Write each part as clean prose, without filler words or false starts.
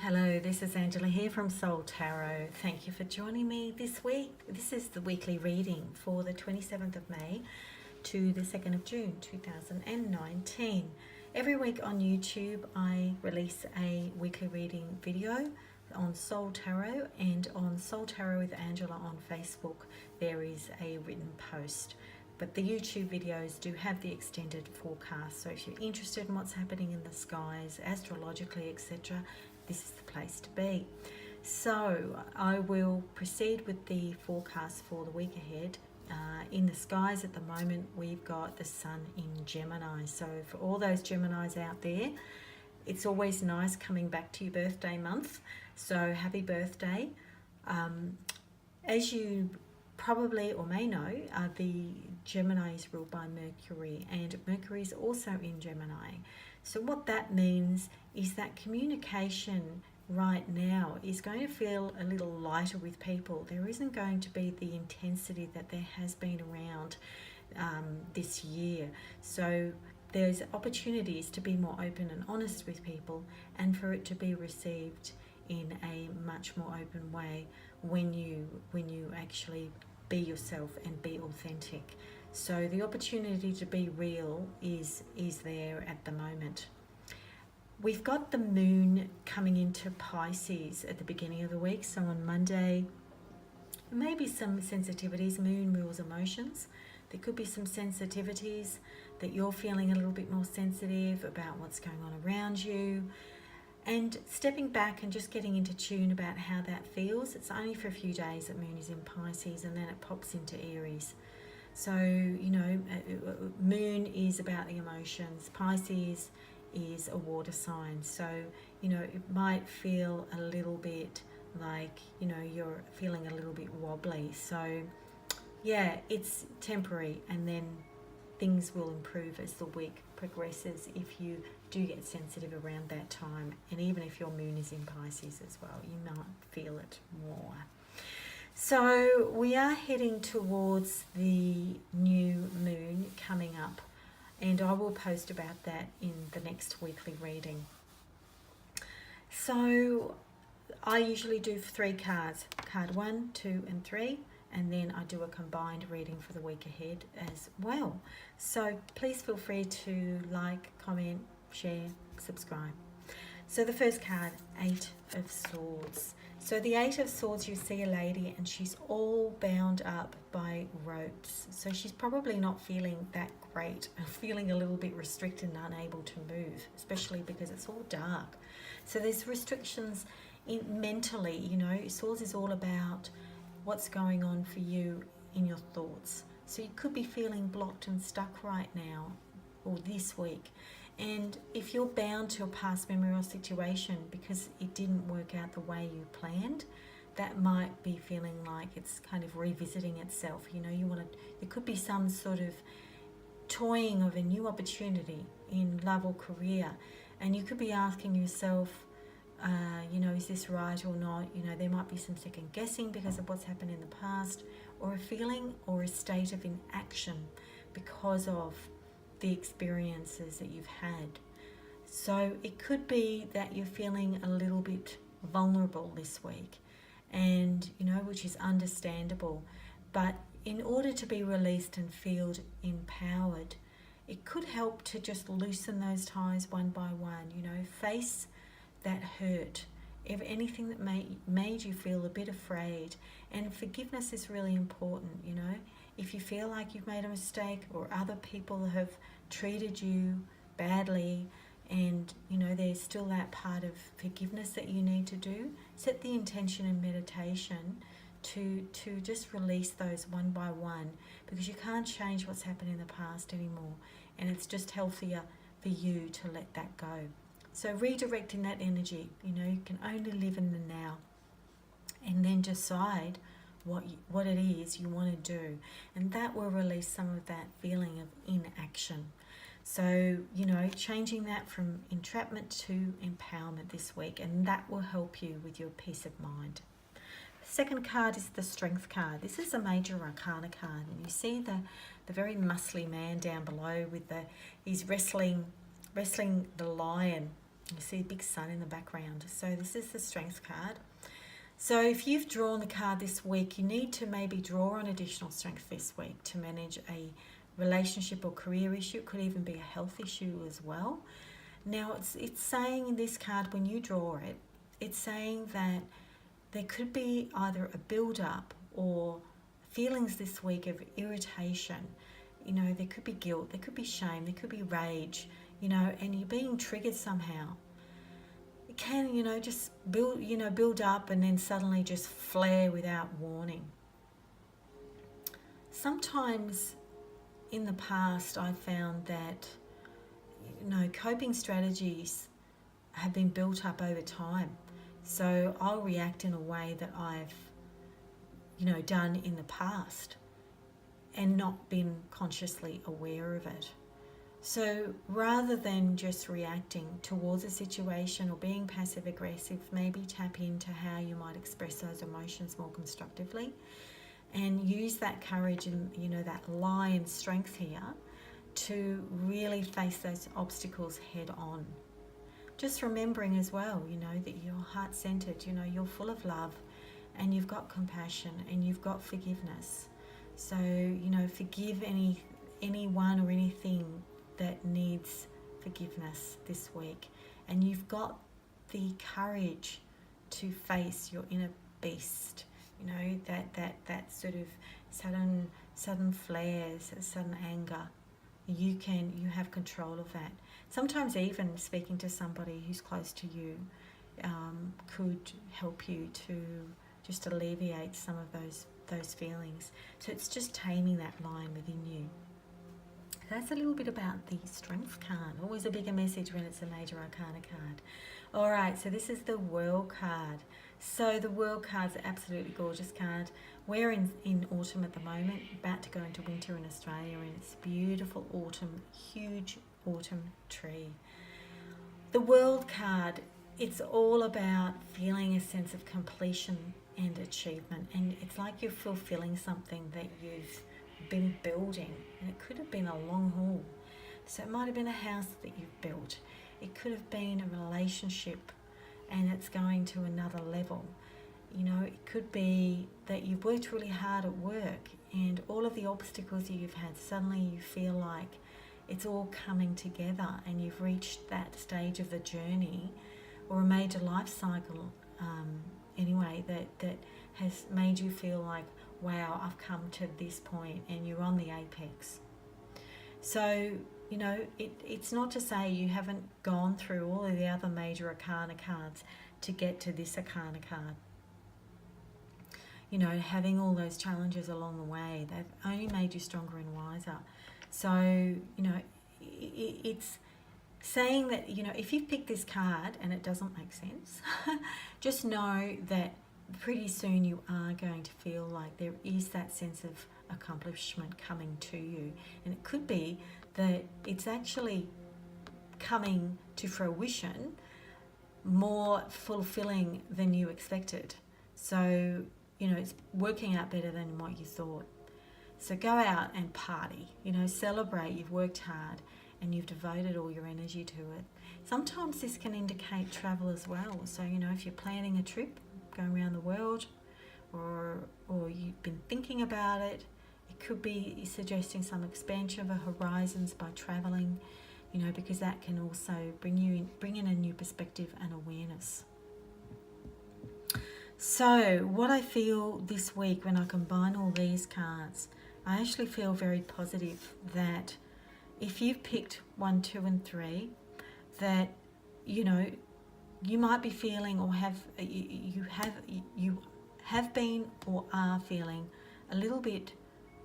Hello, this is Angela here from Soul Tarot. Thank you for joining me this week. This is the weekly reading for the 27th of May to the 2nd of June 2019. Every week on YouTube I release a weekly reading video on Soul Tarot, and on Soul Tarot with Angela on Facebook there is a written post. But the YouTube videos do have the extended forecast, so if you're interested in what's happening in the skies, astrologically, etc., this is the place to be. So I will proceed with the forecast for the week ahead. In the skies at the moment, we've got the sun in Gemini. So for all those Geminis out there, it's always nice coming back to your birthday month. So happy birthday. As you probably or may know, the Gemini is ruled by Mercury, and Mercury is also in Gemini. So what that means is that communication right now is going to feel a little lighter with people. There isn't going to be the intensity that there has been around this year. So there's opportunities to be more open and honest with people, and for it to be received in a much more open way when you actually be yourself and be authentic. So the opportunity to be real is there at the moment. We've got the moon coming into Pisces at the beginning of the week. So on Monday, maybe some sensitivities. Moon rules emotions. There could be some sensitivities that you're feeling a little bit more sensitive about what's going on around you. And stepping back and just getting into tune about how that feels. It's only for a few days that moon is in Pisces, and then it pops into Aries. So, moon is about the emotions. Pisces is a water sign. So, it might feel a little bit like, you're feeling a little bit wobbly. So, yeah, it's temporary, and then things will improve as the week progresses if you do get sensitive around that time. And even if your moon is in Pisces as well, you might feel it more. So we are heading towards the new moon coming up, and I will post about that in the next weekly reading. So I usually do 3 cards, card 1, 2 and 3, and then I do a combined reading for the week ahead as well. So please feel free to like, comment, share, subscribe. So the first card, 8 of Swords. So the 8 of Swords, you see a lady and she's all bound up by ropes. So she's probably not feeling that great, feeling a little bit restricted and unable to move, especially because it's all dark. So there's restrictions mentally, Swords is all about what's going on for you in your thoughts. So you could be feeling blocked and stuck right now or this week. And if you're bound to a past memory or situation because it didn't work out the way you planned, that might be feeling like it's kind of revisiting itself. There could be some sort of toying of a new opportunity in love or career, and you could be asking yourself, is this right or not? There might be some second guessing because of what's happened in the past, or a feeling or a state of inaction because of the experiences that you've had. So it could be that you're feeling a little bit vulnerable this week, and which is understandable. But in order to be released and feel empowered, it could help to just loosen those ties one by one. Face that hurt, anything that made you feel a bit afraid. And forgiveness is really important. If you feel like you've made a mistake or other people have treated you badly, and there's still that part of forgiveness that you need to do, set the intention in meditation to just release those one by one, because you can't change what's happened in the past anymore, and it's just healthier for you to let that go. So redirecting that energy, you can only live in the now, and then decide what it is you want to do, and that will release some of that feeling of inaction. So changing that from entrapment to empowerment this week, and that will help you with your peace of mind. Second card is the Strength card. This is a major arcana card, and you see the very muscly man down below with he's wrestling the lion You see a big sun in the background. So this is the Strength card. So if you've drawn the card this week, you need to maybe draw on additional strength this week to manage a relationship or career issue. It could even be a health issue as well. Now it's saying in this card, when you draw it, it's saying that there could be either a build-up or feelings this week of irritation. You know, there could be guilt, there could be shame, there could be rage, you know, and you're being triggered somehow. It can, you know, just build up and then suddenly just flare without warning. Sometimes in the past I've found that, you know, coping strategies have been built up over time. So I'll react in a way that I've, you know, done in the past and not been consciously aware of it. So rather than just reacting towards a situation or being passive aggressive, maybe tap into how you might express those emotions more constructively and use that courage and, you know, that lion strength here to really face those obstacles head on. Just remembering as well, you know, that you're heart-centered, you know, you're full of love and you've got compassion and you've got forgiveness. So, you know, forgive anyone or anything that needs forgiveness this week. And you've got the courage to face your inner beast, you know, that sort of sudden flares, sudden anger. You have control of that. Sometimes even speaking to somebody who's close to you could help you to just alleviate some of those feelings. So it's just taming that lion within you. That's a little bit about the Strength card. Always a bigger message when it's a Major Arcana card. All right, so this is the World card. So the World card's an absolutely gorgeous card. We're in autumn at the moment, about to go into winter in Australia, and it's beautiful autumn, huge autumn tree. The World card, it's all about feeling a sense of completion and achievement, and it's like you're fulfilling something that you've been building, and it could have been a long haul. So it might have been a house that you've built, it could have been a relationship and it's going to another level. You know, it could be that you've worked really hard at work and all of the obstacles that you've had, suddenly you feel like it's all coming together and you've reached that stage of the journey or a major life cycle anyway that has made you feel like, wow, I've come to this point, and you're on the apex. So, you know, it's not to say you haven't gone through all of the other Major Arcana cards to get to this Arcana card. You know, having all those challenges along the way, they've only made you stronger and wiser. So, you know, it's saying that, you know, if you pick this card and it doesn't make sense, just know that pretty soon you are going to feel like there is that sense of accomplishment coming to you. And it could be that it's actually coming to fruition more fulfilling than you expected. So, you know, it's working out better than what you thought. So go out and party, you know, celebrate. You've worked hard and you've devoted all your energy to it. Sometimes this can indicate travel as well. So, you know, if you're planning a trip, going around the world, or you've been thinking about it, it could be suggesting some expansion of horizons by traveling, you know, because that can also bring in a new perspective and awareness. So what I feel this week when I combine all these cards, I actually feel very positive that if you've picked 1, 2 and 3, that, you know, you might be feeling or you have been or are feeling a little bit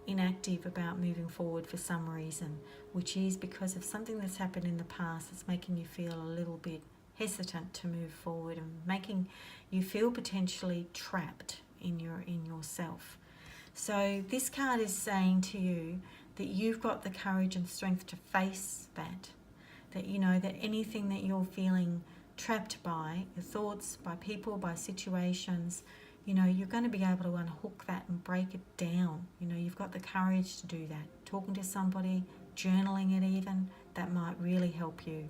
inactive about moving forward for some reason, which is because of something that's happened in the past that's making you feel a little bit hesitant to move forward and making you feel potentially trapped in yourself. So this card is saying to you that you've got the courage and strength to face that you know that anything that you're feeling trapped by, your thoughts, by people, by situations, you know, you're going to be able to unhook that and break it down. You know, you've got the courage to do that. Talking to somebody, journaling it even, that might really help you.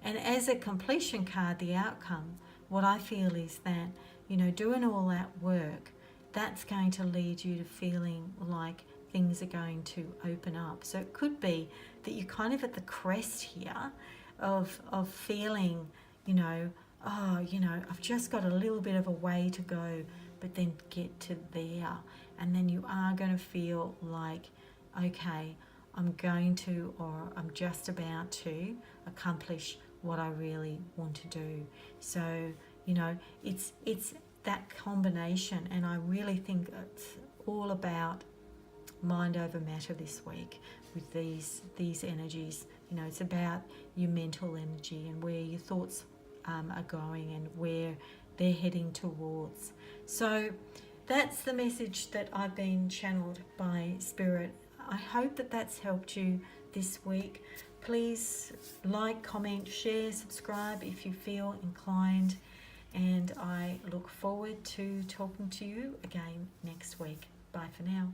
And as a completion card, the outcome, what I feel is that, you know, doing all that work, that's going to lead you to feeling like things are going to open up. So it could be that you're kind of at the crest here of feeling, you know, oh, you know, I've just got a little bit of a way to go, but then get to there. And then you are going to feel like, okay, I'm going to, or I'm just about to accomplish what I really want to do. So, you know, it's that combination, and I really think it's all about mind over matter this week with these energies. You know, it's about your mental energy and where your thoughts are going and where they're heading towards. So that's the message that I've been channeled by Spirit. I hope that that's helped you this week. Please like, comment, share, subscribe if you feel inclined, and I look forward to talking to you again next week. Bye for now.